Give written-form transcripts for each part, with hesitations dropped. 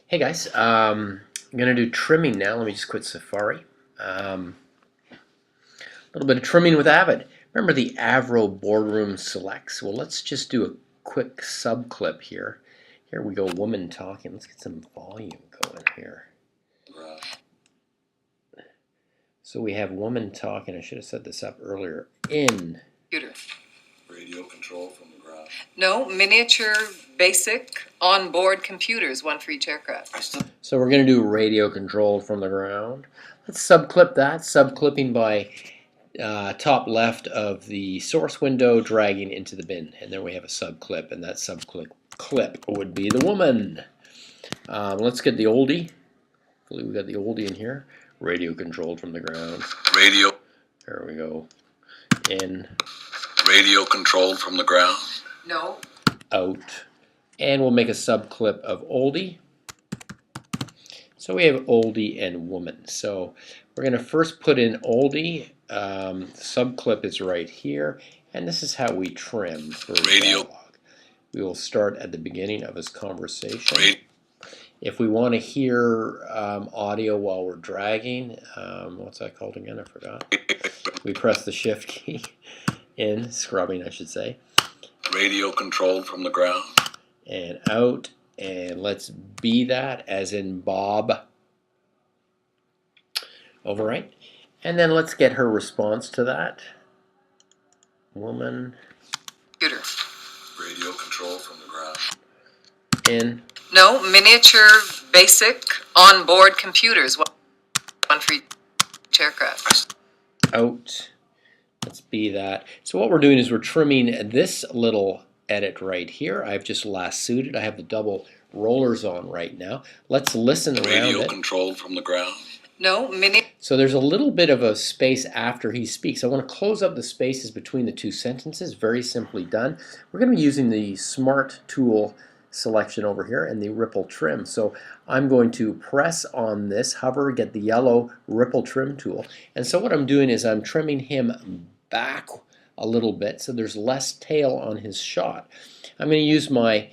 Hey guys, I'm going to do trimming now. Let me just quit Safari. A little bit of trimming with AVID. Remember the Avro Boardroom Selects? Well, let's just do a quick sub clip here. Here we go, woman talking. Let's get some volume going here. So we have woman talking. I should have set this up earlier. In Computer. Radio control from the ground. No, miniature, basic, on-board computers, one for each aircraft. So we're going to do radio controlled from the ground. Let's subclip that. Subclipping by top left of the source window, dragging into the bin. And then we have a subclip, and that subclip would be the woman. Let's get the oldie. Hopefully we got the oldie in here. Radio controlled from the ground. Radio. There we go. In. Radio controlled from the ground. No. Out. And we'll make a subclip of oldie. So we have oldie and woman. So we're going to first put in oldie. Subclip is right here. And this is how we trim for radio dialogue. We will start at the beginning of his conversation. Radio. If we want to hear audio while we're dragging, what's that called again? I forgot. We press the shift key. In, scrubbing I should say. Radio controlled from the ground. And out, and let's be that as in Bob. Overwrite. And then let's get her response to that. Woman. Computer. Radio control from the ground. In. No, miniature, basic, on-board computers, one for each aircraft. Out. Let's be that. So what we're doing is we're trimming this little edit right here. I've just lassoed it. I have the double rollers on right now. Let's listen around Radio it. controlled from the ground. No, So there's a little bit of a space after he speaks. I want to close up the spaces between the two sentences. Very simply done. We're going to be using the Smart Tool selection over here and the ripple trim. So I'm going to press on this, hover, get the yellow ripple trim tool. And so what I'm doing is I'm trimming him back a little bit so there's less tail on his shot. I'm going to use my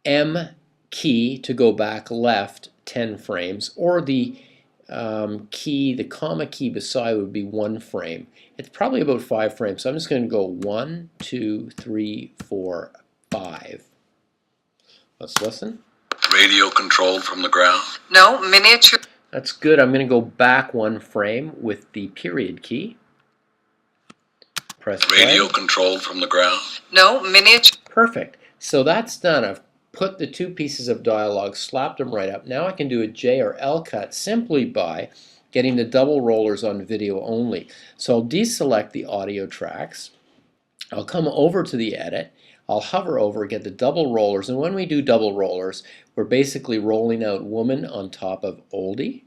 M key to go back left 10 frames, or the the comma key beside would be 1 frame. It's probably about 5 frames, so I'm just going to go 1, 2, 3, 4, 5. Let's listen. Radio controlled from the ground. No, miniature. That's good. I'm going to go back 1 frame with the period key. Press play. Radio controlled from the ground. No, miniature. Perfect. So that's done. I've put the 2 pieces of dialogue, slapped them right up. Now I can do a J or L cut simply by getting the double rollers on video only. So I'll deselect the audio tracks. I'll come over to the edit. I'll hover over, get the double rollers, and when we do double rollers, we're basically rolling out woman on top of oldie,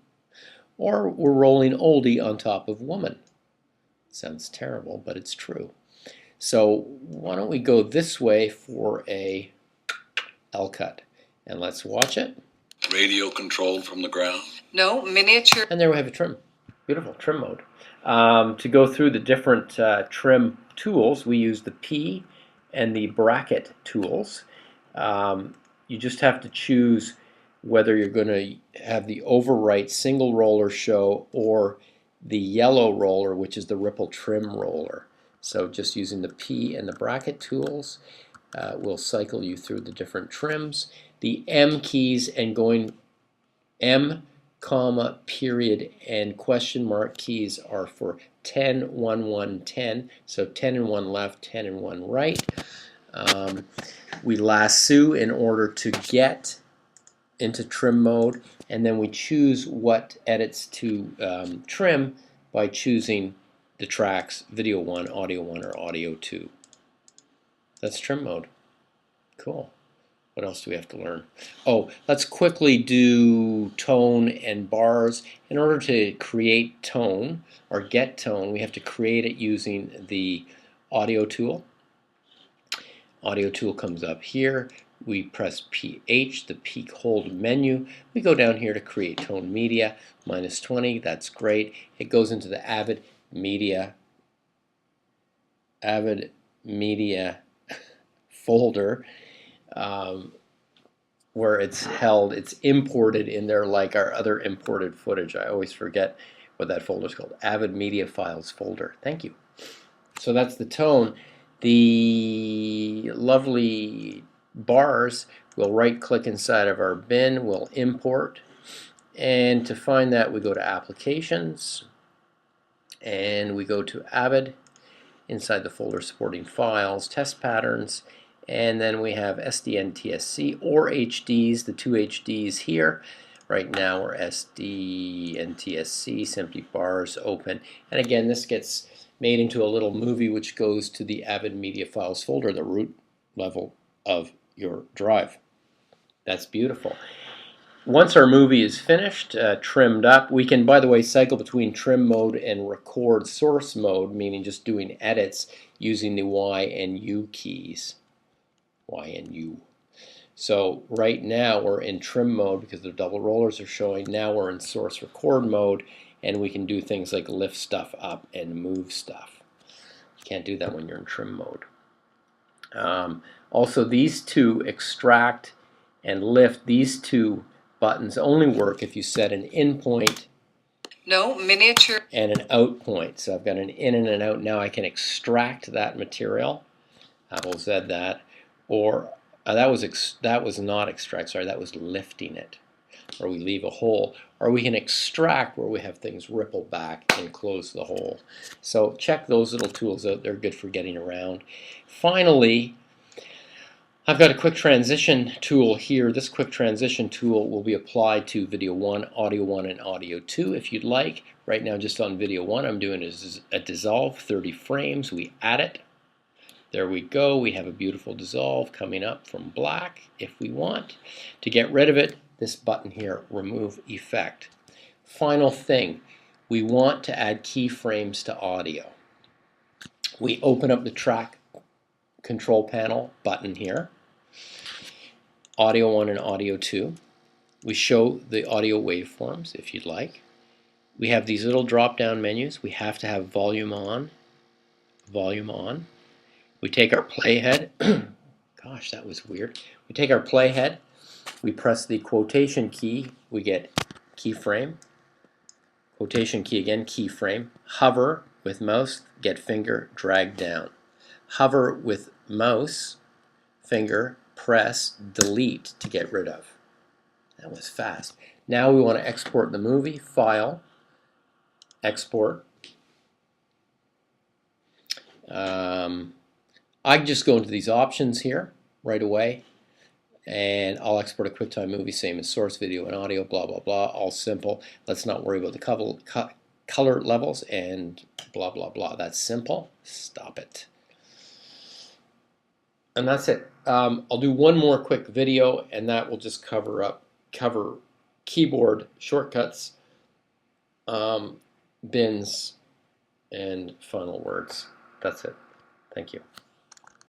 or we're rolling oldie on top of woman. Sounds terrible, but it's true. So why don't we go this way for a L cut, and let's watch it. Radio controlled from the ground. No, miniature. And there we have a trim. Beautiful trim mode. To go through the different trim tools, we use the P and the bracket tools. You just have to choose whether you're going to have the overwrite single roller show or the yellow roller, which is the ripple trim roller. So just using the P and the bracket tools will cycle you through the different trims. The M keys and going M, comma, period, and question mark keys are for 10, 1, 1, 10. So 10 and 1 left, 10 and 1 right. We lasso in order to get into trim mode, and then we choose what edits to trim by choosing the tracks video 1, audio 1, or audio 2. That's trim mode. Cool. What else do we have to learn? Oh, let's quickly do tone and bars. In order to create tone or get tone, we have to create it using the audio tool. Audio tool comes up here. We press PH, the peak hold menu. We go down here to create tone media, -20. That's great. It goes into the AVID media folder. where it's held. It's imported in there like our other imported footage. I always forget what that folder is called. AVID Media Files folder. Thank you. So that's the tone. The lovely bars, we'll right-click inside of our bin, we'll import, and to find that we go to Applications, and we go to AVID, inside the folder supporting files, test patterns, and then we have SDNTSC or HDs, the two HDs here. Right now we're SDNTSC, simply bars open. And again, this gets made into a little movie which goes to the AVID Media Files folder, the root level of your drive. That's beautiful. Once our movie is finished, trimmed up, we can, by the way, cycle between trim mode and record source mode, meaning just doing edits using the Y and U keys. Y and U. So right now we're in trim mode because the double rollers are showing. Now we're in source record mode, and we can do things like lift stuff up and move stuff. You can't do that when you're in trim mode. Also, these two, extract and lift, these two buttons only work if you set an in point miniature and an out point. So I've got an in and an out. Now I can extract that material. Apple said that. Or that was not extract, sorry, that was lifting it. Or we leave a hole. Or we can extract where we have things ripple back and close the hole. So check those little tools out. They're good for getting around. Finally, I've got a quick transition tool here. This quick transition tool will be applied to video 1, audio 1, and audio 2 if you'd like. Right now just on video 1 I'm doing a dissolve, 30 frames. We add it. There we go. We have a beautiful dissolve coming up from black if we want. To get rid of it, this button here, remove effect. Final thing, we want to add keyframes to audio. We open up the track control panel button here. Audio 1 and audio 2. We show the audio waveforms if you'd like. We have these little drop down menus. We have to have volume on, volume on. We take our playhead. Gosh, that was weird. We take our playhead. We press the quotation key. We get keyframe. Quotation key again, keyframe. Hover with mouse, get finger, drag down. Hover with mouse, finger, press, delete to get rid of. That was fast. Now we want to export the movie. File, export. I can just go into these options here right away, and I'll export a QuickTime movie, same as source video and audio, blah, blah, blah, all simple. Let's not worry about the color levels and blah, blah, blah. That's simple. Stop it. And that's it. I'll do one more quick video, and that will just cover keyboard shortcuts, bins, and final words. That's it. Thank you.